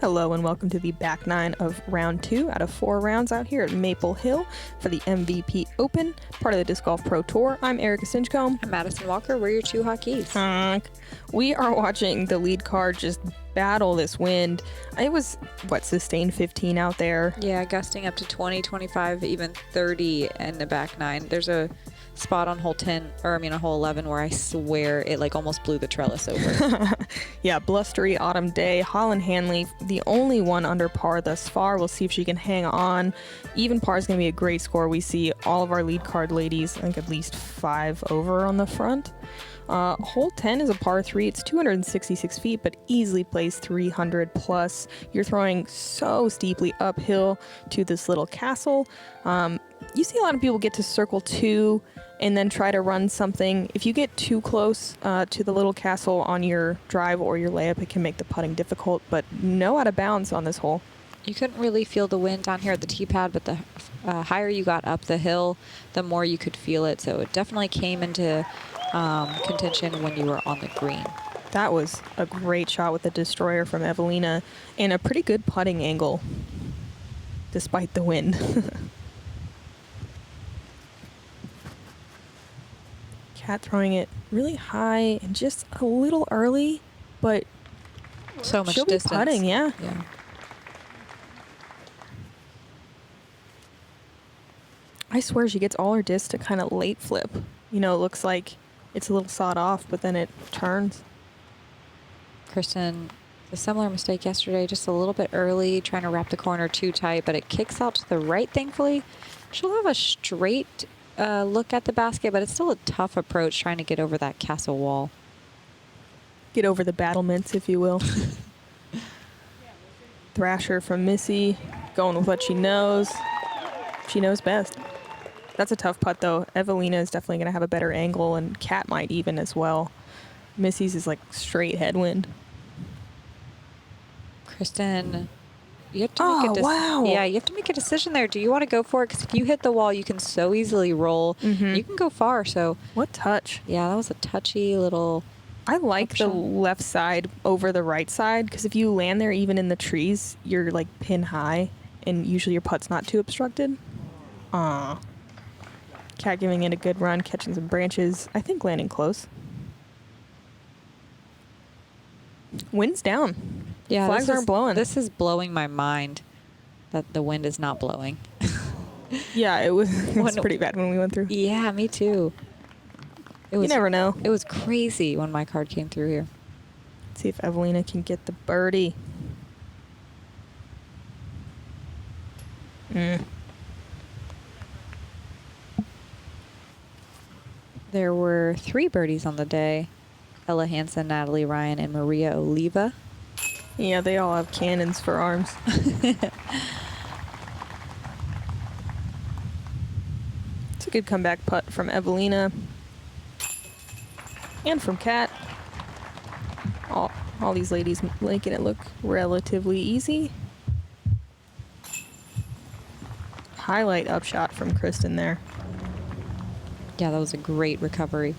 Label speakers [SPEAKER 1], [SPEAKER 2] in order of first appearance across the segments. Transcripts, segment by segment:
[SPEAKER 1] Hello and welcome to the back nine of round 2 out of 4 rounds out here at Maple Hill for the MVP Open, part of the Disc Golf Pro Tour. I'm Erika Stinchcomb.
[SPEAKER 2] I'm Madison Walker. We're your 2 Hot Geese.
[SPEAKER 1] We are watching the lead card just battle this wind. It was, sustained 15 out there.
[SPEAKER 2] Yeah, gusting up to 20, 25, even 30 in the back nine. There's a spot on hole 11 where I swear it almost blew the trellis over.
[SPEAKER 1] Yeah, blustery autumn day. Holland Hanley, the only one under par thus far. We'll see if she can hang on. Even par is going to be a great score. We see all of our lead card ladies, I think at least 5 over on the front. Hole 10 is a par 3. It's 266 feet, but easily plays 300 plus. You're throwing so steeply uphill to this little castle. You see a lot of people get to circle 2 and then try to run something. If you get too close to the little castle on your drive or your layup, it can make the putting difficult, but no out of bounds on this hole.
[SPEAKER 2] You couldn't really feel the wind down here at the tee pad, but the higher you got up the hill, the more you could feel it. So it definitely came into contention when you were on the green.
[SPEAKER 1] That was a great shot with the destroyer from Eveliina and a pretty good putting angle despite the wind. Cat throwing it really high and just a little early, but
[SPEAKER 2] so much
[SPEAKER 1] she'll
[SPEAKER 2] distance.
[SPEAKER 1] Be putting, yeah. I swear she gets all her discs to kind of late flip. You know, it looks like it's a little sawed off, but then it turns.
[SPEAKER 2] Kristin, a similar mistake yesterday, just a little bit early, trying to wrap the corner too tight, but it kicks out to the right, thankfully. She'll have a straight look at the basket, but it's still a tough approach trying to get over that castle wall.
[SPEAKER 1] Get over the battlements, if you will. Thrasher from Missy, going with what she knows. She knows best. That's a tough putt, though. Eveliina is definitely going to have a better angle, and Cat might even as well. Missy's is like straight headwind.
[SPEAKER 2] Kristin, you have to make
[SPEAKER 1] wow.
[SPEAKER 2] You have to make a decision there. Do you want to go for it? Because if you hit the wall, you can so easily roll. You can go far. So
[SPEAKER 1] what touch?
[SPEAKER 2] Yeah, that was a touchy little.
[SPEAKER 1] I like the left side over the right side, because if you land there even in the trees, you're like pin high, and usually your putt's not too obstructed. Cat giving it a good run, catching some branches. I think landing close. Wind's down.
[SPEAKER 2] Yeah,
[SPEAKER 1] flags aren't blowing.
[SPEAKER 2] This is blowing my mind that the wind is not blowing.
[SPEAKER 1] Yeah, it was pretty bad when we went through.
[SPEAKER 2] Yeah, me too.
[SPEAKER 1] You never know.
[SPEAKER 2] It was crazy when my card came through here.
[SPEAKER 1] Let's see if Eveliina can get the birdie.
[SPEAKER 2] There were 3 birdies on the day. Ella Hansen, Natalie Ryan, and Maria Oliva.
[SPEAKER 1] Yeah, they all have cannons for arms. It's a good comeback putt from Eveliina. And from Cat. All these ladies making it look relatively easy. Highlight upshot from Kristin there.
[SPEAKER 2] Yeah, that was a great recovery.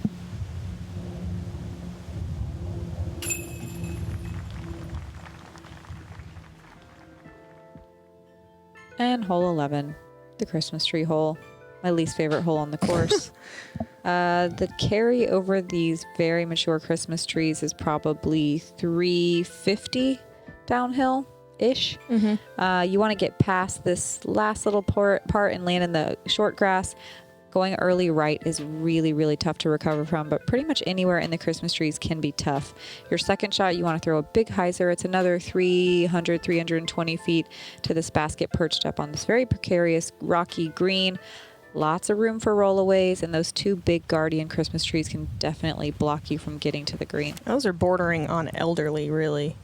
[SPEAKER 2] And hole 11, the Christmas tree hole, my least favorite hole on the course. The carry over these very mature Christmas trees is probably 350 downhill-ish. You want to get past this last little part and land in the short grass. Going early right is really, really tough to recover from, but pretty much anywhere in the Christmas trees can be tough. Your second shot, you want to throw a big hyzer. It's another 300, 320 feet to this basket perched up on this very precarious rocky green. Lots of room for rollaways, and those 2 big guardian Christmas trees can definitely block you from getting to the green.
[SPEAKER 1] Those are bordering on elderly, really.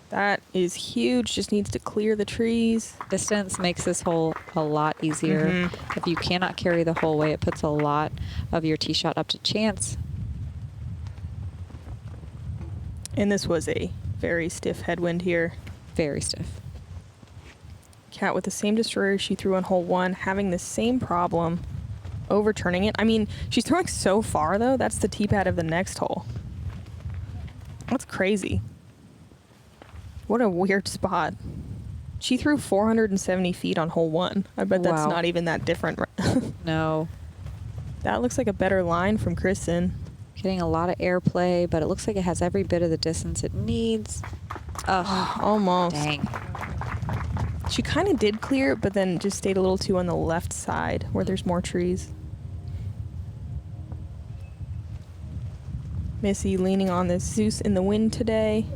[SPEAKER 1] That is huge. Just needs to clear the trees.
[SPEAKER 2] Distance makes this hole a lot easier. If you cannot carry the whole way, it puts a lot of your tee shot up to chance.
[SPEAKER 1] And this was a very stiff headwind here.
[SPEAKER 2] Very stiff.
[SPEAKER 1] Cat with the same destroyer she threw on hole 1, having the same problem, overturning it. I mean, she's throwing so far, though. That's the tee pad of the next hole. That's crazy. What a weird spot. She threw 470 feet on hole 1. I bet that's
[SPEAKER 2] Wow.
[SPEAKER 1] not even that different.
[SPEAKER 2] No.
[SPEAKER 1] That looks like a better line from Kristin.
[SPEAKER 2] Getting a lot of airplay, but it looks like it has every bit of the distance it needs. Ugh.
[SPEAKER 1] Almost.
[SPEAKER 2] Dang.
[SPEAKER 1] She kind of did clear, but then just stayed a little too on the left side where there's more trees. Missy leaning on this Zeus in the wind today.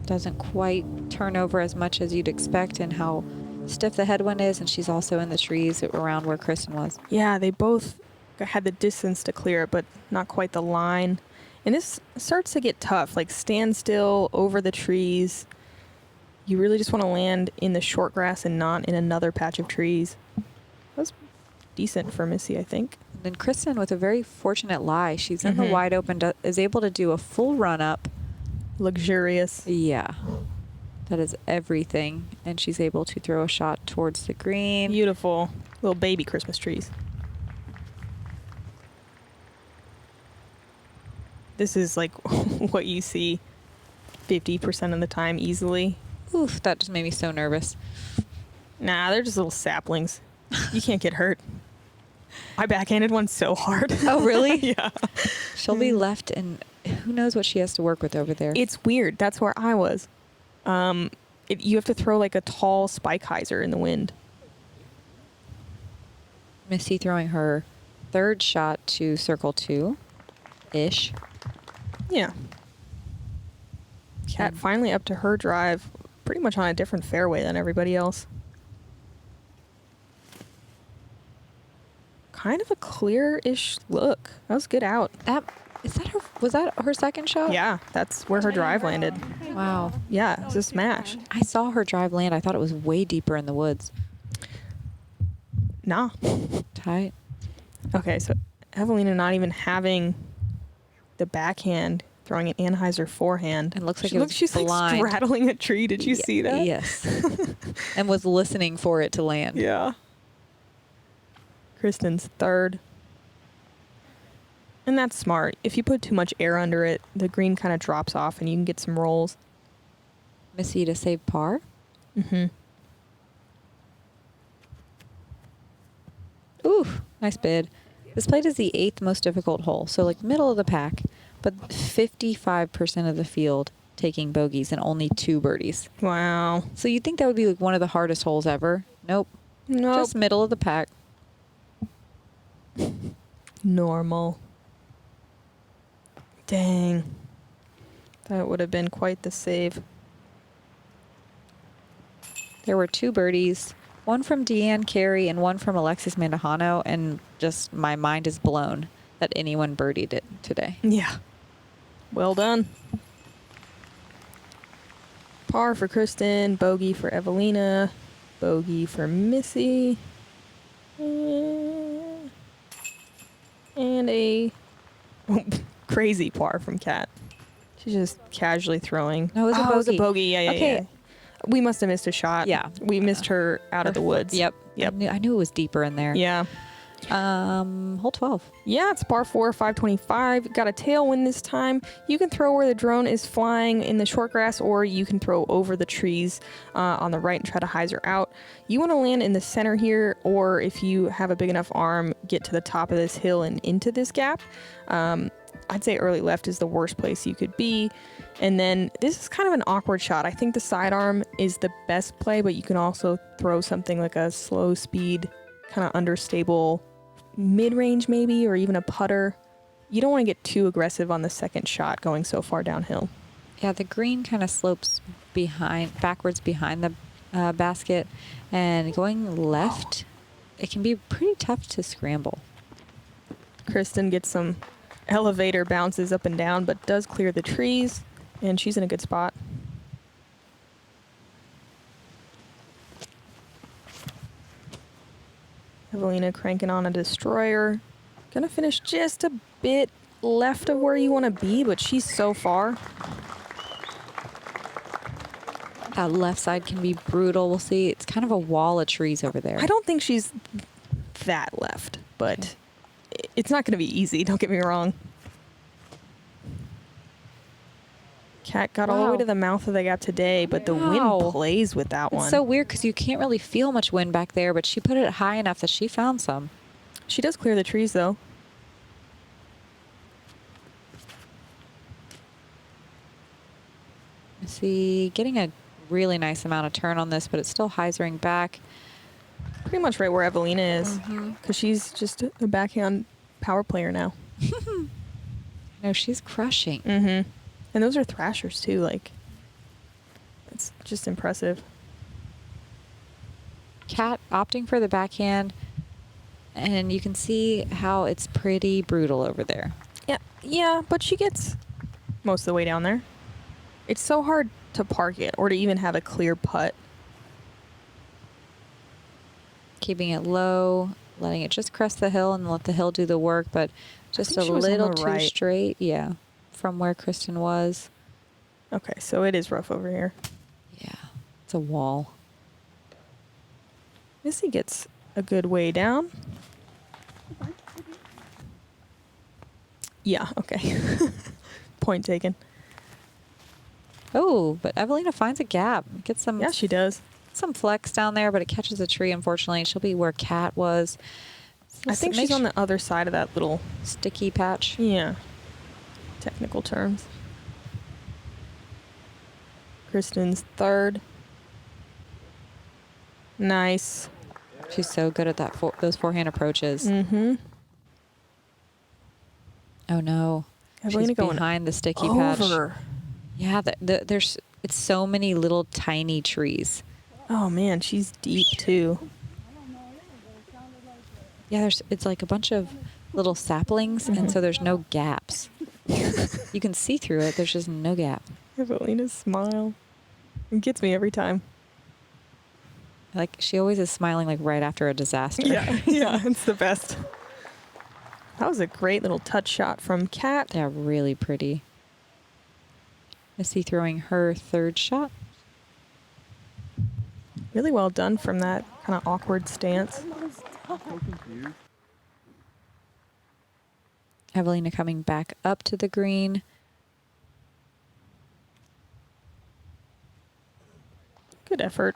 [SPEAKER 2] Doesn't quite turn over as much as you'd expect and how stiff the headwind is, and she's also in the trees around where Kristin was.
[SPEAKER 1] Yeah, they both had the distance to clear it, but not quite the line. And this starts to get tough, like stand still over the trees. You really just want to land in the short grass and not in another patch of trees. That was decent for Missy, I think.
[SPEAKER 2] And then Kristin with a very fortunate lie. She's in the wide open, is able to do a full run up.
[SPEAKER 1] Luxurious.
[SPEAKER 2] Yeah. That is everything. And she's able to throw a shot towards the green.
[SPEAKER 1] Beautiful. Little baby Christmas trees. This is like what you see 50% of the time easily.
[SPEAKER 2] Oof, that just made me so nervous.
[SPEAKER 1] Nah, they're just little saplings. You can't get hurt. I backhanded one so hard.
[SPEAKER 2] Oh, really?
[SPEAKER 1] Yeah.
[SPEAKER 2] She'll be left, and who knows what she has to work with over there.
[SPEAKER 1] It's weird. That's where I was. You have to throw like a tall spike hyzer in the wind.
[SPEAKER 2] Missy throwing her third shot to circle 2-ish.
[SPEAKER 1] Yeah. Kat finally up to her drive, pretty much on a different fairway than everybody else. Kind of a clear-ish look. That was good out.
[SPEAKER 2] Was that her second shot?
[SPEAKER 1] Yeah, that's where her drive landed.
[SPEAKER 2] Wow.
[SPEAKER 1] Yeah, it's a smash.
[SPEAKER 2] I saw her drive land. I thought it was way deeper in the woods.
[SPEAKER 1] Nah.
[SPEAKER 2] Tight.
[SPEAKER 1] Okay, so Eveliina not even having the backhand, throwing an Anheuser forehand.
[SPEAKER 2] And looks like
[SPEAKER 1] She's like
[SPEAKER 2] blind.
[SPEAKER 1] straddling a tree. Did you see that?
[SPEAKER 2] Yes. And was listening for it to land.
[SPEAKER 1] Yeah. Kristin's third. And that's smart. If you put too much air under it, the green kind of drops off and you can get some rolls.
[SPEAKER 2] Missy to save par. Ooh, nice bid. This played is the 8th most difficult hole, so like middle of the pack, but 55% of the field taking bogeys and only 2 birdies.
[SPEAKER 1] Wow.
[SPEAKER 2] So you'd think that would be like one of the hardest holes ever. Nope.
[SPEAKER 1] Nope.
[SPEAKER 2] Just middle of the pack.
[SPEAKER 1] Normal. Dang. That would have been quite the save.
[SPEAKER 2] There were 2 birdies, one from Deanne Carey and one from Alexis Mandujano, and just my mind is blown that anyone birdied it today.
[SPEAKER 1] Yeah. Well done. Par for Kristin, bogey for Eveliina, bogey for Missy, and a crazy par from Kat. She's just casually throwing.
[SPEAKER 2] No, it was a
[SPEAKER 1] It was a
[SPEAKER 2] bogey.
[SPEAKER 1] bogey. Yeah.
[SPEAKER 2] Okay.
[SPEAKER 1] We must have missed a shot.
[SPEAKER 2] Yeah.
[SPEAKER 1] We missed her out of the woods.
[SPEAKER 2] Yep.
[SPEAKER 1] Yep.
[SPEAKER 2] I knew it was deeper in there.
[SPEAKER 1] Yeah.
[SPEAKER 2] Hole 12.
[SPEAKER 1] Yeah, it's par 4, 525. Got a tailwind this time. You can throw where the drone is flying in the short grass, or you can throw over the trees on the right and try to hyzer out. You want to land in the center here, or if you have a big enough arm, get to the top of this hill and into this gap. I'd say early left is the worst place you could be. And then this is kind of an awkward shot. I think the sidearm is the best play, but you can also throw something like a slow speed, kind of understable mid-range maybe, or even a putter. You don't want to get too aggressive on the second shot going so far downhill.
[SPEAKER 2] Yeah, the green kind of slopes backwards behind the basket, and going left, it can be pretty tough to scramble.
[SPEAKER 1] Kristin gets some elevator bounces up and down, but does clear the trees, and she's in a good spot. Eveliina cranking on a destroyer. Gonna finish just a bit left of where you want to be, but she's so far.
[SPEAKER 2] That left side can be brutal. We'll see. It's kind of a wall of trees over there.
[SPEAKER 1] I don't think she's that left, but it's not going to be easy. Don't get me wrong. Cat got all the way to the mouth of the gap today, but the wind plays with that one.
[SPEAKER 2] It's so weird because you can't really feel much wind back there, but she put it high enough that she found some.
[SPEAKER 1] She does clear the trees, though.
[SPEAKER 2] See, getting a really nice amount of turn on this, but it's still hyzering back.
[SPEAKER 1] Pretty much right where Eveliina is, because she's just a backhand power player now.
[SPEAKER 2] No, she's crushing.
[SPEAKER 1] And those are thrashers, too. Like, it's just impressive.
[SPEAKER 2] Cat opting for the backhand, and you can see how it's pretty brutal over there.
[SPEAKER 1] Yeah, but she gets most of the way down there. It's so hard to park it or to even have a clear putt.
[SPEAKER 2] Keeping it low, letting it just crest the hill and let the hill do the work, but just a little too straight. Yeah, from where Kristin was.
[SPEAKER 1] Okay, so it is rough over here.
[SPEAKER 2] Yeah, it's a wall.
[SPEAKER 1] Missy gets a good way down. Yeah, okay. Point taken.
[SPEAKER 2] Oh, but Eveliina finds a gap. Gets some.
[SPEAKER 1] Yeah, she does.
[SPEAKER 2] Some flex down there, but it catches a tree, unfortunately. She'll be where Cat was.
[SPEAKER 1] I think she's on the other side of that little
[SPEAKER 2] sticky patch.
[SPEAKER 1] Yeah. Technical terms. Kristin's third. Nice.
[SPEAKER 2] She's so good at that those forehand approaches. Oh no. She's behind the sticky patch. Yeah, it's so many little tiny trees.
[SPEAKER 1] Oh man, she's deep too.
[SPEAKER 2] Yeah, it's like a bunch of little saplings, and so there's no gaps. You can see through it. There's just no gap.
[SPEAKER 1] Evelina's smile. It gets me every time.
[SPEAKER 2] Like, she always is smiling like right after a disaster.
[SPEAKER 1] Yeah, it's the best. That was a great little touch shot from Cat.
[SPEAKER 2] Yeah, really pretty. Missy throwing her third shot.
[SPEAKER 1] Really well done from that kind of awkward stance.
[SPEAKER 2] Eveliina coming back up to the green.
[SPEAKER 1] Good effort.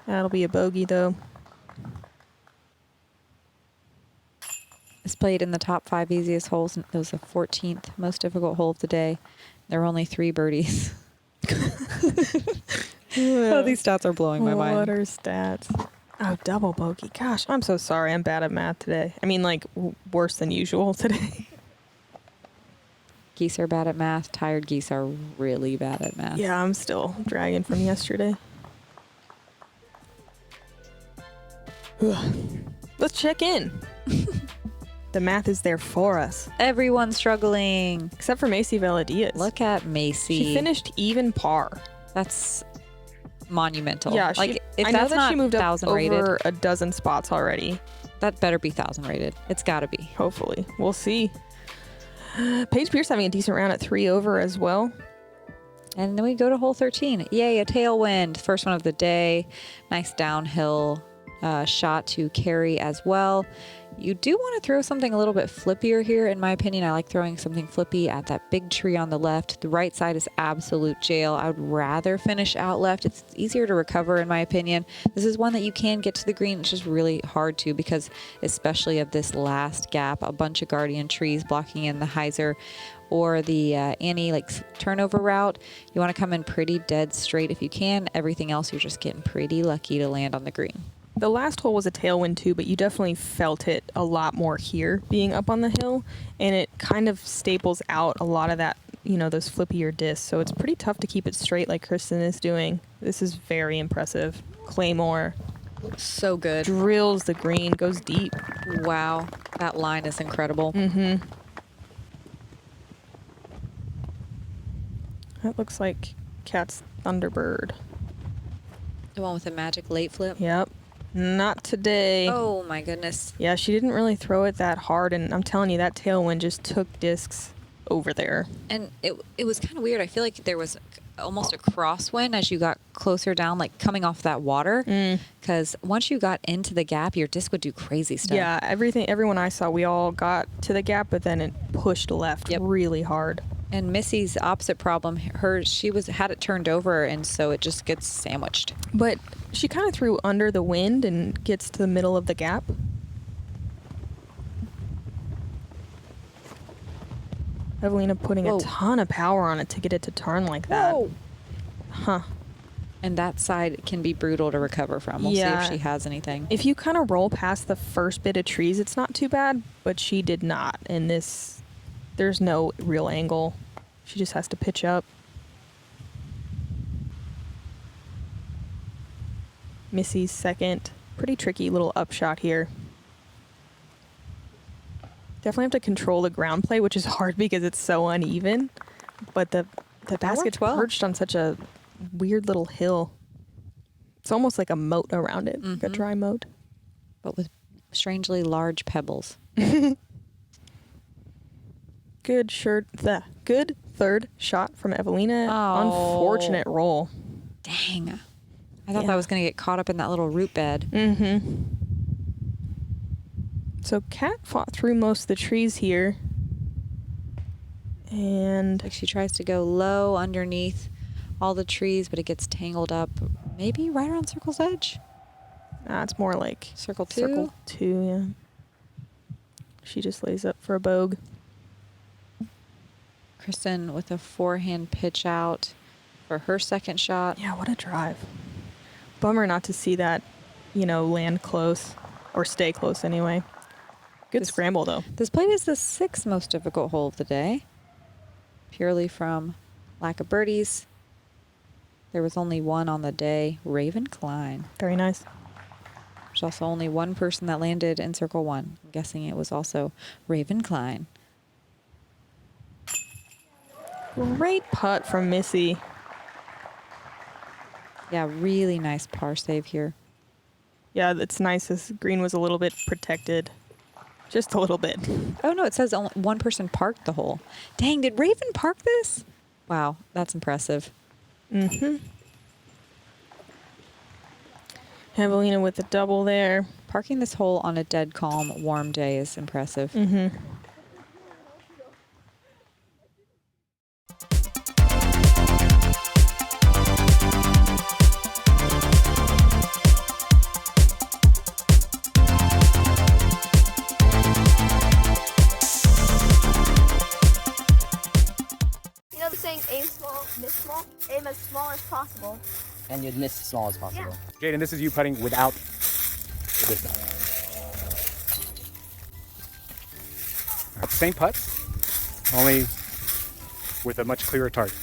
[SPEAKER 1] That'll be a bogey, though.
[SPEAKER 2] It's played in the top 5 easiest holes. It was the 14th most difficult hole of the day. There were only 3 birdies. Oh, these stats are blowing my mind.
[SPEAKER 1] What are stats? Oh, double bogey. Gosh, I'm so sorry. I'm bad at math today. I mean, like, worse than usual today.
[SPEAKER 2] Geese are bad at math. Tired geese are really bad at math.
[SPEAKER 1] Yeah, I'm still dragging from yesterday. Let's check in. The math is there for us.
[SPEAKER 2] Everyone's struggling.
[SPEAKER 1] Except for Macy Veladias.
[SPEAKER 2] Look at Macy.
[SPEAKER 1] She finished even par.
[SPEAKER 2] That's monumental.
[SPEAKER 1] Yeah,
[SPEAKER 2] like, if
[SPEAKER 1] I
[SPEAKER 2] that's
[SPEAKER 1] know that
[SPEAKER 2] not
[SPEAKER 1] she moved up
[SPEAKER 2] 1,000
[SPEAKER 1] over
[SPEAKER 2] rated,
[SPEAKER 1] a dozen spots already.
[SPEAKER 2] That better be 1,000 rated. It's got to be.
[SPEAKER 1] Hopefully. We'll see. Paige Pierce having a decent round at 3 over as well.
[SPEAKER 2] And then we go to hole 13. Yay, a tailwind. First one of the day. Nice downhill shot to carry as well. You do want to throw something a little bit flippier here, in my opinion. I like throwing something flippy at that big tree on the left. The right side is absolute jail. I would rather finish out left. It's easier to recover, in my opinion. This is one that you can get to the green. It's just really hard to, because especially of this last gap, a bunch of guardian trees blocking in the hyzer or the Annie turnover route. You want to come in pretty dead straight if you can. Everything else, you're just getting pretty lucky to land on the green.
[SPEAKER 1] The last hole was a tailwind too, but you definitely felt it a lot more here being up on the hill, and it kind of staples out a lot of that, those flippier discs. So it's pretty tough to keep it straight like Kristin is doing. This is very impressive. Claymore.
[SPEAKER 2] So good.
[SPEAKER 1] Drills the green, goes deep.
[SPEAKER 2] Wow. That line is incredible.
[SPEAKER 1] That looks like Cat's Thunderbird.
[SPEAKER 2] The one with the magic late flip?
[SPEAKER 1] Yep. Not today.
[SPEAKER 2] Oh, my goodness.
[SPEAKER 1] Yeah, she didn't really throw it that hard, and I'm telling you, that tailwind just took discs over there.
[SPEAKER 2] And it was kind of weird. I feel like there was almost a crosswind as you got closer down, like coming off that water. Because once you got into the gap, your disc would do crazy stuff.
[SPEAKER 1] Yeah, everyone I saw, we all got to the gap, but then it pushed left really hard.
[SPEAKER 2] And Missy's opposite problem. She had it turned over, and so it just gets sandwiched.
[SPEAKER 1] But she kind of threw under the wind and gets to the middle of the gap. Eveliina putting a ton of power on it to get it to turn like that.
[SPEAKER 2] Whoa.
[SPEAKER 1] Huh.
[SPEAKER 2] And that side can be brutal to recover from. We'll see if she has anything.
[SPEAKER 1] If you kind of roll past the first bit of trees, it's not too bad, but she did not. And there's no real angle. She just has to pitch up. Missy's second. Pretty tricky little upshot here. Definitely have to control the ground play, which is hard because it's so uneven. But the basket's perched on such a weird little hill. It's almost like a moat around it, like a dry moat.
[SPEAKER 2] But with strangely large pebbles.
[SPEAKER 1] Good third shot from Eveliina.
[SPEAKER 2] Oh.
[SPEAKER 1] Unfortunate roll.
[SPEAKER 2] Dang. I thought that was going to get caught up in that little root bed.
[SPEAKER 1] So Kat fought through most of the trees here. And
[SPEAKER 2] like she tries to go low underneath all the trees, but it gets tangled up maybe right around Circle's edge.
[SPEAKER 1] It's more like
[SPEAKER 2] Circle 2.
[SPEAKER 1] Circle 2, yeah. She just lays up for a bogue.
[SPEAKER 2] Kristin with a forehand pitch out for her second shot.
[SPEAKER 1] Yeah, what a drive. Bummer not to see that, land close or stay close anyway. Good scramble, though.
[SPEAKER 2] This plate is the 6th most difficult hole of the day, purely from lack of birdies. There was only one on the day, Raven Klein.
[SPEAKER 1] Very nice.
[SPEAKER 2] There's also only one person that landed in Circle 1. I'm guessing it was also Raven Klein.
[SPEAKER 1] Great putt from Missy.
[SPEAKER 2] Yeah, really nice par save here.
[SPEAKER 1] Yeah, it's nice. This green was a little bit protected. Just a little bit.
[SPEAKER 2] Oh, no, it says only one person parked the hole. Dang, did Raven park this? Wow, that's impressive.
[SPEAKER 1] Eveliina with the double there.
[SPEAKER 2] Parking this hole on a dead calm, warm day is impressive.
[SPEAKER 3] Aim small, miss small, aim as small as possible.
[SPEAKER 4] And you'd miss as small as possible.
[SPEAKER 3] Yeah.
[SPEAKER 5] Jaden, this is you putting without this stuff. Right, same putt, only with a much clearer target.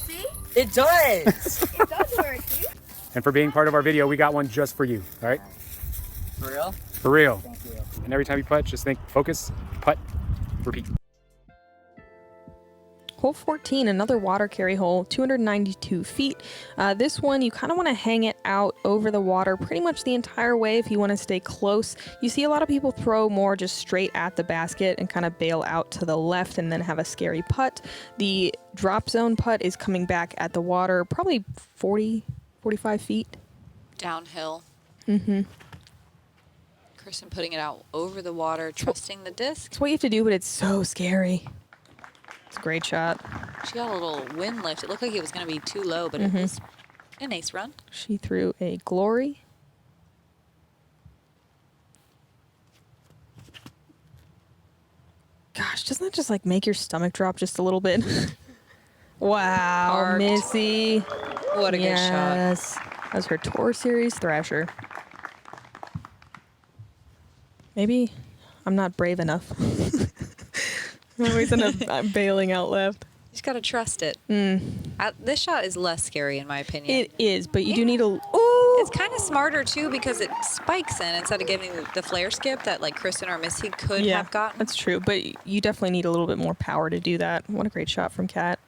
[SPEAKER 3] See?
[SPEAKER 4] It does!
[SPEAKER 3] It does work, dude.
[SPEAKER 5] And for being part of our video, we got one just for you, all right?
[SPEAKER 4] For real?
[SPEAKER 5] For real.
[SPEAKER 4] Thank you.
[SPEAKER 5] And every time you putt, just think, focus, putt, repeat.
[SPEAKER 1] Hole 14, another water carry hole, 292 feet. This one, you kind of want to hang it out over the water pretty much the entire way if you want to stay close. You see a lot of people throw more just straight at the basket and kind of bail out to the left and then have a scary putt. The drop zone putt is coming back at the water, probably 40, 45 feet.
[SPEAKER 2] Downhill. Kristin putting it out over the water, trusting the disc.
[SPEAKER 1] It's what you have to do, but it's so scary. It's a great shot.
[SPEAKER 2] She got a little wind lift. It looked like it was going to be too low, but it was an ace run.
[SPEAKER 1] She threw a glory. Gosh, doesn't that just like make your stomach drop just a little bit? Wow,
[SPEAKER 2] Art.
[SPEAKER 1] Missy.
[SPEAKER 2] What a good shot.
[SPEAKER 1] Yes. That was her Tour Series thrasher. Maybe I'm not brave enough. I'm always I'm bailing out left.
[SPEAKER 2] You just got to trust it. This shot is less scary, in my opinion.
[SPEAKER 1] It is, but you do need a...
[SPEAKER 2] Ooh. It's kind of smarter, too, because it spikes in instead of giving the flare skip that like Kristin or Missy could have gotten.
[SPEAKER 1] That's true, but you definitely need a little bit more power to do that. What a great shot from Kat.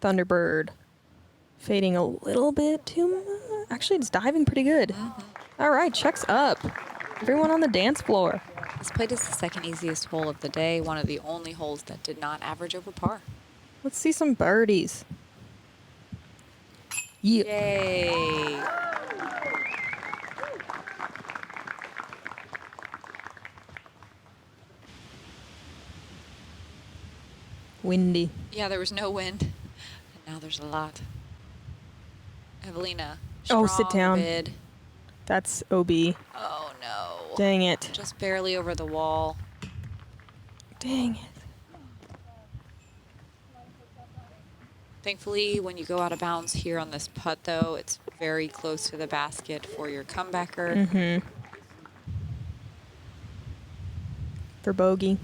[SPEAKER 1] Thunderbird. Fading a little bit too much. Actually, it's diving pretty good. All right, checks up. Everyone on the dance floor.
[SPEAKER 2] This plate is the second easiest hole of the day, one of the only holes that did not average over par.
[SPEAKER 1] Let's see some birdies. Yeah.
[SPEAKER 2] Yay.
[SPEAKER 1] windy.
[SPEAKER 2] Yeah, there was no wind. And now there's a lot. Eveliina.
[SPEAKER 1] Oh, sit
[SPEAKER 2] strong
[SPEAKER 1] down.
[SPEAKER 2] bid.
[SPEAKER 1] That's OB.
[SPEAKER 2] Oh, no.
[SPEAKER 1] Dang it.
[SPEAKER 2] Just barely over the wall.
[SPEAKER 1] Dang it.
[SPEAKER 2] Thankfully, when you go out of bounds here on this putt, though, it's very close to the basket for your comebacker.
[SPEAKER 1] Mm-hmm. For bogey.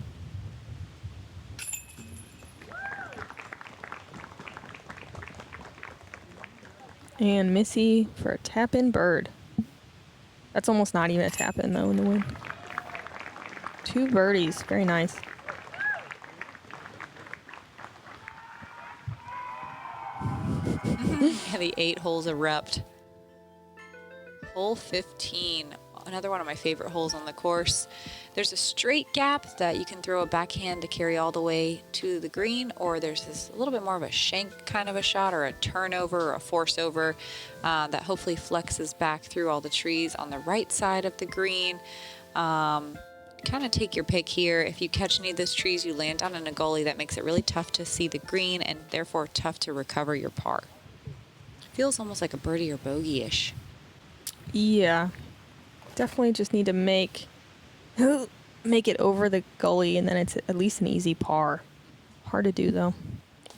[SPEAKER 1] And Missy for a tap-in bird. That's almost not even a tap-in, though, in the wind. 2 birdies. Very nice.
[SPEAKER 2] And the 8 holes erupt. Hole 15, another one of my favorite holes on the course. There's a straight gap that you can throw a backhand to carry all the way to the green, or there's this a little bit more of a shank kind of a shot, or a turnover or a force over that hopefully flexes back through all the trees on the right side of the green. Kind of take your pick here. If you catch any of those trees, you land down in a gully that makes it really tough to see the green and therefore tough to recover your par. Feels almost like a birdie or bogey-ish.
[SPEAKER 1] Yeah. Definitely just need to make it over the gully, and then it's at least an easy par. Hard to do, though.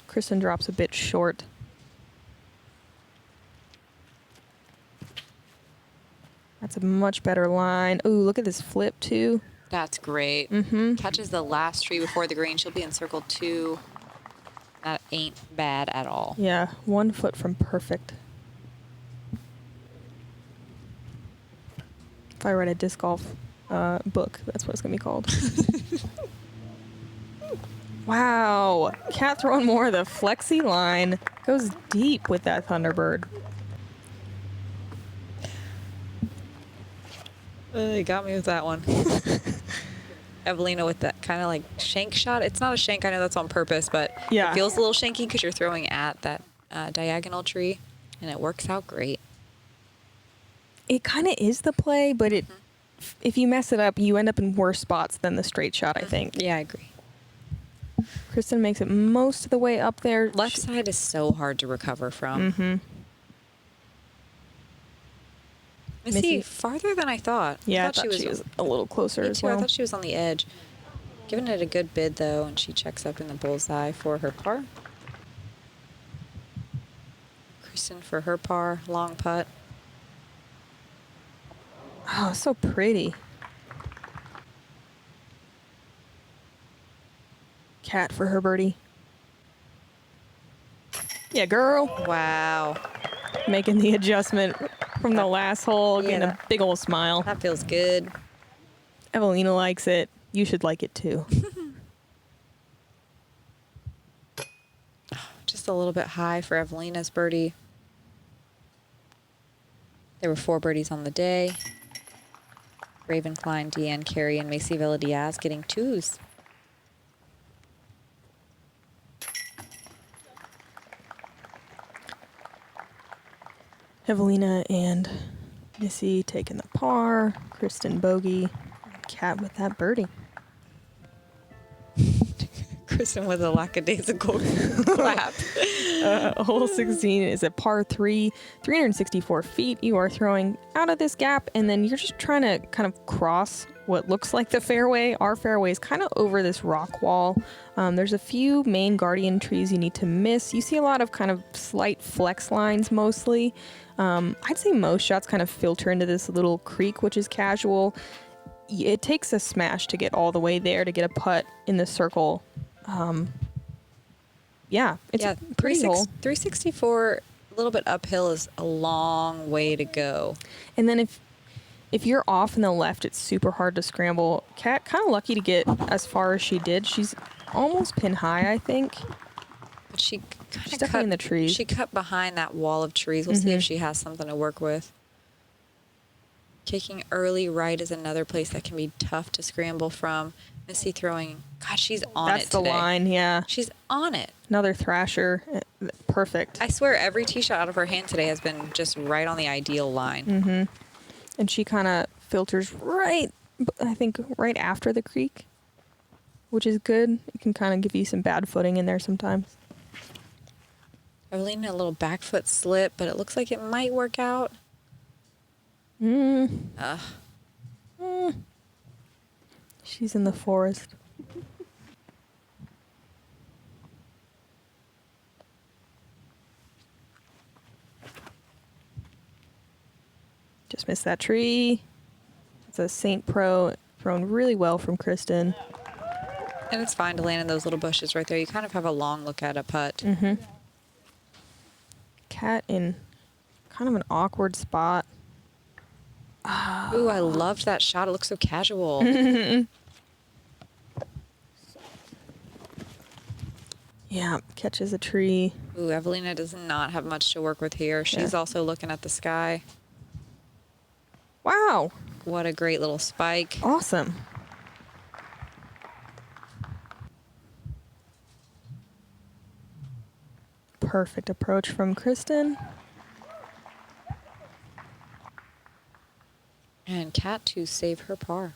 [SPEAKER 1] Kristin drops a bit short. That's a much better line. Ooh, look at this flip, too.
[SPEAKER 2] That's great.
[SPEAKER 1] Mm-hmm.
[SPEAKER 2] Catches the last tree before the green. She'll be in circle 2. That ain't bad at all.
[SPEAKER 1] Yeah, 1 foot from perfect. If I read a disc golf book, that's what it's going to be called. Wow. Cat throwing more of the flexi line. Goes deep with that Thunderbird.
[SPEAKER 2] You got me with that one. Eveliina with that kind of like shank shot. It's not a shank. I know that's on purpose, but
[SPEAKER 1] Yeah.
[SPEAKER 2] it feels a little shanky because you're throwing at that diagonal tree, and it works out great.
[SPEAKER 1] It kind of is the play, but if you mess it up, you end up in worse spots than the straight shot, I think.
[SPEAKER 2] Yeah, I agree.
[SPEAKER 1] Kristin makes it most of the way up there.
[SPEAKER 2] Left side is so hard to recover from.
[SPEAKER 1] Mm-hmm.
[SPEAKER 2] Missy, farther than I thought.
[SPEAKER 1] Yeah, I thought she was a little closer
[SPEAKER 2] Me
[SPEAKER 1] as
[SPEAKER 2] too.
[SPEAKER 1] well.
[SPEAKER 2] I thought she was on the edge. Giving it a good bid, though, and she checks up in the bullseye for her par. Kristin for her par, long putt.
[SPEAKER 1] Oh, so pretty. Cat for her birdie. Yeah, girl.
[SPEAKER 2] Wow.
[SPEAKER 1] Making the adjustment from the last hole, getting a big old smile.
[SPEAKER 2] That feels good.
[SPEAKER 1] Eveliina likes it. You should like it too.
[SPEAKER 2] Just a little bit high for Eveliina's birdie. There were 4 birdies on the day. Raven Klein, Deanne Carey, and Macy Villa-Diaz getting 2s.
[SPEAKER 1] Eveliina and Missy taking the par. Kristin bogey. Cat with that birdie.
[SPEAKER 2] Kristin with a lackadaisical clap.
[SPEAKER 1] Hole 16 is a par 3, 364 feet. You are throwing out of this gap, and then you're just trying to kind of cross what looks like the fairway. Our fairway is kind of over this rock wall. There's a few main guardian trees you need to miss. You see a lot of kind of slight flex lines mostly. I'd say most shots kind of filter into this little creek, which is casual. It takes a smash to get all the way there to get a putt in the circle. It's a pretty hole.
[SPEAKER 2] 364, a little bit uphill is a long way to go.
[SPEAKER 1] And then if you're off in the left, it's super hard to scramble. Cat kind of lucky to get as far as she did. She's almost pin high, I think.
[SPEAKER 2] But she kind
[SPEAKER 1] She's
[SPEAKER 2] of
[SPEAKER 1] definitely in the trees.
[SPEAKER 2] She cut behind that wall of trees. We'll see if she has something to work with. Kicking early right is another place that can be tough to scramble from. Missy throwing, God, she's on
[SPEAKER 1] That's
[SPEAKER 2] it today.
[SPEAKER 1] the line, yeah.
[SPEAKER 2] She's on it.
[SPEAKER 1] Another thrasher. Perfect.
[SPEAKER 2] I swear every tee shot out of her hand today has been just right on the ideal line.
[SPEAKER 1] And she kind of filters right, I think, right after the creek. which is good. It can kind of give you some bad footing in there sometimes.
[SPEAKER 2] Eveliina, a little back foot slip, but it looks like it might work out.
[SPEAKER 1] She's in the forest. Just missed that tree. It's a Saint Pro thrown really well from Kristin.
[SPEAKER 2] And it's fine to land in those little bushes right there. You kind of have a long look at a putt.
[SPEAKER 1] Cat in kind of an awkward spot.
[SPEAKER 2] Ooh, I loved that shot. It looks so casual.
[SPEAKER 1] Yeah, catches a tree.
[SPEAKER 2] Ooh, Eveliina does not have much to work with here. She's also looking at the sky.
[SPEAKER 1] Wow.
[SPEAKER 2] What a great little spike.
[SPEAKER 1] Awesome. Perfect approach from Kristin.
[SPEAKER 2] And Cat to save her par.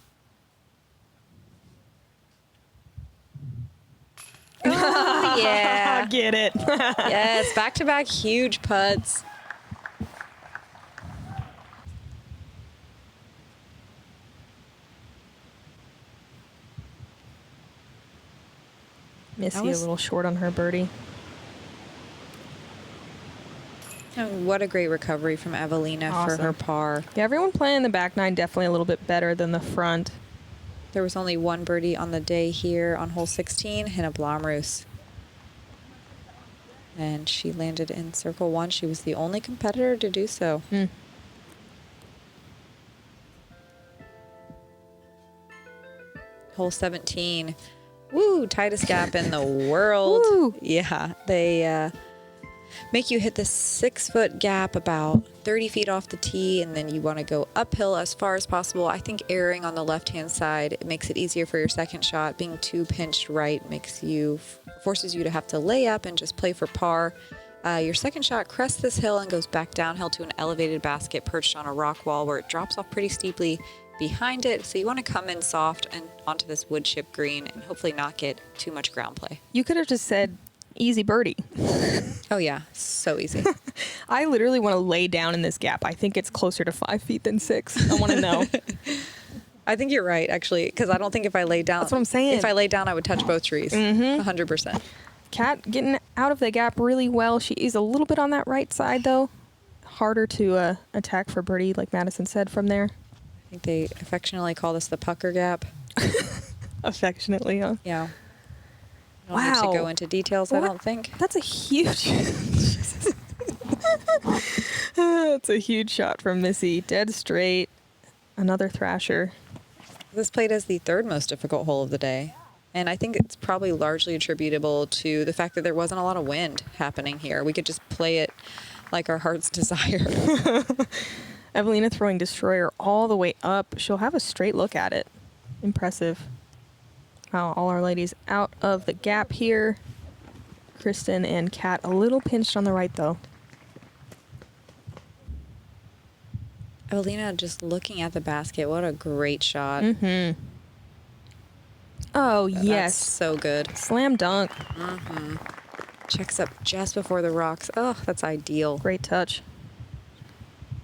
[SPEAKER 2] Oh, yeah.
[SPEAKER 1] Get it.
[SPEAKER 2] Yes, back-to-back huge putts.
[SPEAKER 1] Missy a little short on her birdie.
[SPEAKER 2] And what a great recovery from Eveliina for her par.
[SPEAKER 1] Yeah, everyone playing the back nine definitely a little bit better than the front.
[SPEAKER 2] There was only one birdie on the day here on hole 16, Hannah Blomroos. And she landed in circle one. She was the only competitor to do so. Hole 17. Woo, tightest gap in the world.
[SPEAKER 1] Woo.
[SPEAKER 2] Yeah, they make you hit the 6-foot gap about 30 feet off the tee, and then you want to go uphill as far as possible. I think erring on the left-hand side, it makes it easier for your second shot. Being too pinched right forces you to have to lay up and just play for par. Your second shot crests this hill and goes back downhill to an elevated basket perched on a rock wall where it drops off pretty steeply behind it. So you want to come in soft and onto this wood chip green and hopefully not get too much ground play.
[SPEAKER 1] You could have just said easy birdie.
[SPEAKER 2] Oh yeah, so easy.
[SPEAKER 1] I literally want to lay down in this gap. I think it's closer to 5 feet than 6. I want to know.
[SPEAKER 2] I think you're right, actually, because I don't think if I lay down...
[SPEAKER 1] That's what I'm saying.
[SPEAKER 2] If I lay down, I would touch both trees. 100%.
[SPEAKER 1] Cat getting out of the gap really well. She is a little bit on that right side, though. Harder to attack for birdie, like Madison said, from there.
[SPEAKER 2] I think they affectionately call this the pucker gap.
[SPEAKER 1] Affectionately, huh?
[SPEAKER 2] Yeah. I don't need to go into details, I don't think.
[SPEAKER 1] That's a huge... That's a huge shot from Missy. Dead straight. Another thrasher.
[SPEAKER 2] This played as the third most difficult hole of the day. And I think it's probably largely attributable to the fact that there wasn't a lot of wind happening here. We could just play it like our heart's desire.
[SPEAKER 1] Eveliina throwing Destroyer all the way up. She'll have a straight look at it. Impressive. Wow, all our ladies out of the gap here. Kristin and Cat a little pinched on the right, though.
[SPEAKER 2] Eveliina just looking at the basket. What a great shot.
[SPEAKER 1] Oh,
[SPEAKER 2] That's
[SPEAKER 1] yes.
[SPEAKER 2] so good.
[SPEAKER 1] Slam dunk.
[SPEAKER 2] Checks up just before the rocks. Oh, that's ideal.
[SPEAKER 1] Great touch.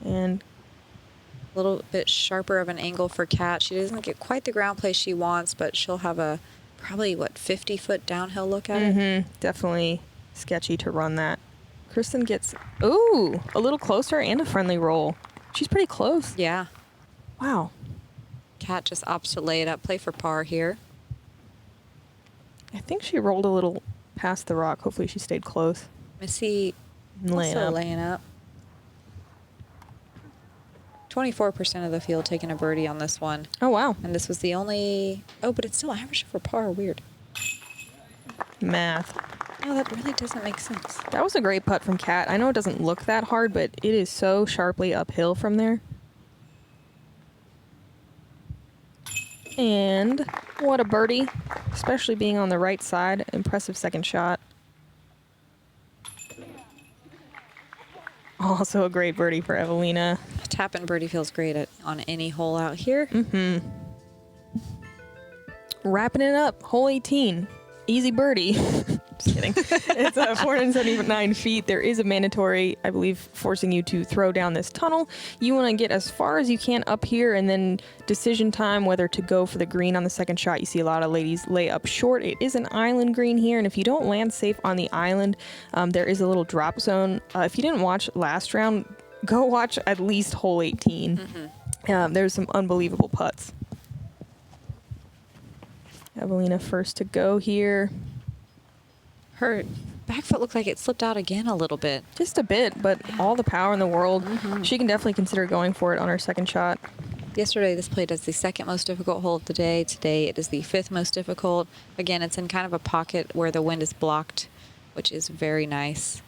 [SPEAKER 1] And
[SPEAKER 2] A little bit sharper of an angle for Cat. She doesn't get quite the ground play she wants, but she'll have a probably, 50-foot downhill look at it?
[SPEAKER 1] definitely sketchy to run that. Kristin gets, ooh, a little closer and a friendly roll. She's pretty close.
[SPEAKER 2] Yeah.
[SPEAKER 1] Wow.
[SPEAKER 2] Cat just opts to lay it up, play for par here.
[SPEAKER 1] I think she rolled a little past the rock. Hopefully she stayed close.
[SPEAKER 2] Missy
[SPEAKER 1] Laying
[SPEAKER 2] also
[SPEAKER 1] up.
[SPEAKER 2] laying up. 24% of the field taking a birdie on this one.
[SPEAKER 1] Oh, wow.
[SPEAKER 2] And this was the only... Oh, but it's still average for par. Weird.
[SPEAKER 1] Math.
[SPEAKER 2] Oh, that really doesn't make sense.
[SPEAKER 1] That was a great putt from Cat. I know it doesn't look that hard, but it is so sharply uphill from there. And what a birdie, especially being on the right side. Impressive second shot. Also a great birdie for Eveliina.
[SPEAKER 2] Tap and birdie feels great on any hole out here.
[SPEAKER 1] Wrapping it up, hole 18. Easy birdie. Just kidding. It's 479 feet. There is a mandatory, I believe, forcing you to throw down this tunnel. You want to get as far as you can up here, and then decision time whether to go for the green on the second shot. You see a lot of ladies lay up short. It is an island green here, and if you don't land safe on the island, there is a little drop zone. If you didn't watch last round, go watch at least hole 18. There's some unbelievable putts. Eveliina first to go here.
[SPEAKER 2] Her back foot looked like it slipped out again a little bit.
[SPEAKER 1] Just a bit, but all the power in the world. She can definitely consider going for it on her second shot.
[SPEAKER 2] Yesterday, this played as the second most difficult hole of the day. Today, it is the 5th most difficult. Again, it's in kind of a pocket where the wind is blocked, which is very nice.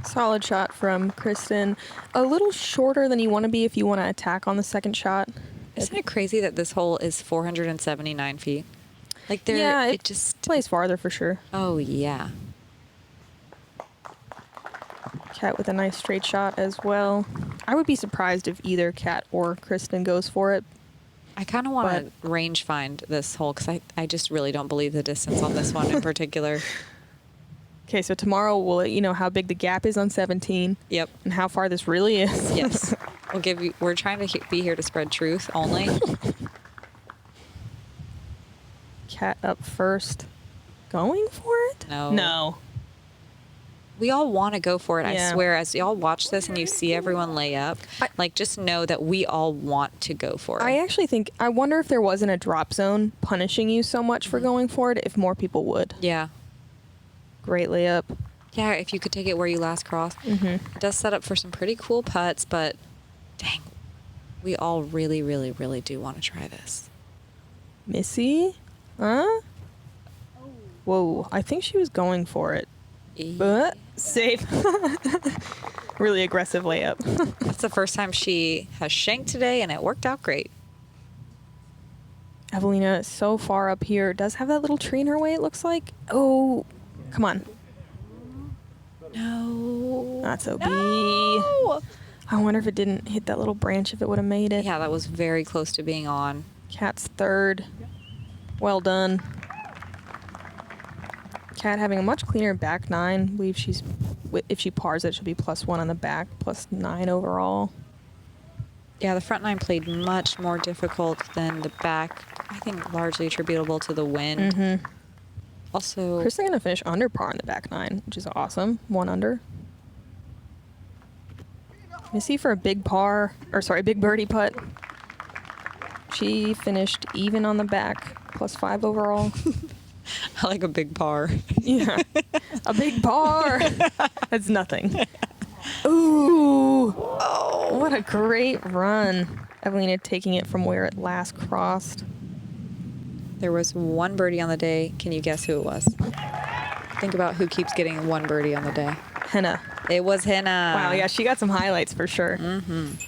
[SPEAKER 1] Solid shot from Kristin. A little shorter than you want to be if you want to attack on the second shot.
[SPEAKER 2] Isn't it crazy that this hole is 479 feet? Like, there,
[SPEAKER 1] Yeah,
[SPEAKER 2] it just
[SPEAKER 1] plays farther for sure.
[SPEAKER 2] Oh, yeah.
[SPEAKER 1] Kat with a nice straight shot as well. I would be surprised if either Kat or Kristin goes for it.
[SPEAKER 2] I kind of want to range find this hole because I just really don't believe the distance on this one in particular.
[SPEAKER 1] Okay, so tomorrow we'll let you know how big the gap is on 17.
[SPEAKER 2] Yep.
[SPEAKER 1] And how far this really is.
[SPEAKER 2] Yes. We'll give you. We're trying to be here to spread truth only.
[SPEAKER 1] Kat up first. Going for it?
[SPEAKER 2] No.
[SPEAKER 1] No.
[SPEAKER 2] We all want to go for it.
[SPEAKER 1] Yeah.
[SPEAKER 2] I swear, as y'all watch this and you see everyone lay up, like, just know that we all want to go for it.
[SPEAKER 1] I actually think, I wonder if there wasn't a drop zone punishing you so much for going for it, if more people would.
[SPEAKER 2] Yeah.
[SPEAKER 1] Great layup.
[SPEAKER 2] Yeah, if you could take it where you last crossed. It does set up for some pretty cool putts, but dang, we all really, really, really do want to try this.
[SPEAKER 1] Missy? Huh? Whoa, I think she was going for it. But safe. Really aggressive layup.
[SPEAKER 2] That's the first time she has shanked today, and it worked out great.
[SPEAKER 1] Eveliina is so far up here. Does have that little tree in her way, it looks like. Oh, come on.
[SPEAKER 2] No.
[SPEAKER 1] That's OB.
[SPEAKER 2] No.
[SPEAKER 1] I wonder if it didn't hit that little branch, if it would have made it.
[SPEAKER 2] Yeah, that was very close to being on.
[SPEAKER 1] Kat's third. Well done. Kat having a much cleaner back nine. I believe she's, if she pars it, she'll be +1 on the back, +9 overall.
[SPEAKER 2] Yeah, the front nine played much more difficult than the back. I think largely attributable to the wind. Also,
[SPEAKER 1] Kristin gonna finish under par on the back nine, which is awesome. 1 under. Missy for a big par, or sorry, big birdie putt. She finished even on the back, +5 overall.
[SPEAKER 2] I like a big par.
[SPEAKER 1] Yeah, a big par. That's nothing. Ooh, oh, what a great run. Eveliina taking it from where it last crossed.
[SPEAKER 2] There was one birdie on the day. Can you guess who it was? Think about who keeps getting one birdie on the day.
[SPEAKER 1] Henna.
[SPEAKER 2] It was Hannah.
[SPEAKER 1] Wow, yeah, she got some highlights for sure. And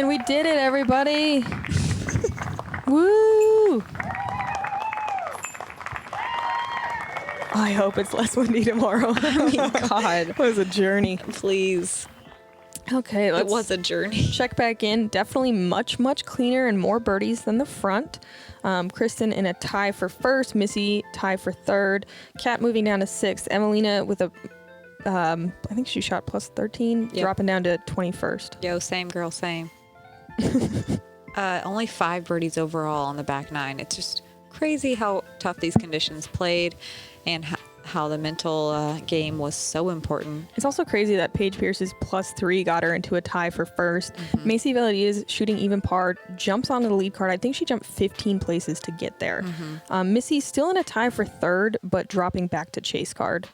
[SPEAKER 1] we did it, everybody. Woo! I hope it's less windy tomorrow.
[SPEAKER 2] Oh my God.
[SPEAKER 1] It was a journey.
[SPEAKER 2] Please.
[SPEAKER 1] Okay,
[SPEAKER 2] It
[SPEAKER 1] let's
[SPEAKER 2] was a journey.
[SPEAKER 1] check back in. Definitely much, much cleaner and more birdies than the front. Kristin in a tie for first. Missy tie for third. Kat moving down to sixth. Eveliina with a, I think she shot +13,
[SPEAKER 2] Yep.
[SPEAKER 1] dropping down to 21st.
[SPEAKER 2] Yo, same girl, same. Only 5 birdies overall on the back nine. It's just crazy how tough these conditions played and how the mental game was so important.
[SPEAKER 1] It's also crazy that Paige Pierce's +3 got her into a tie for first. Macy Valadia's shooting even par, jumps onto the lead card. I think she jumped 15 places to get there. Missy's still in a tie for third, but dropping back to chase card.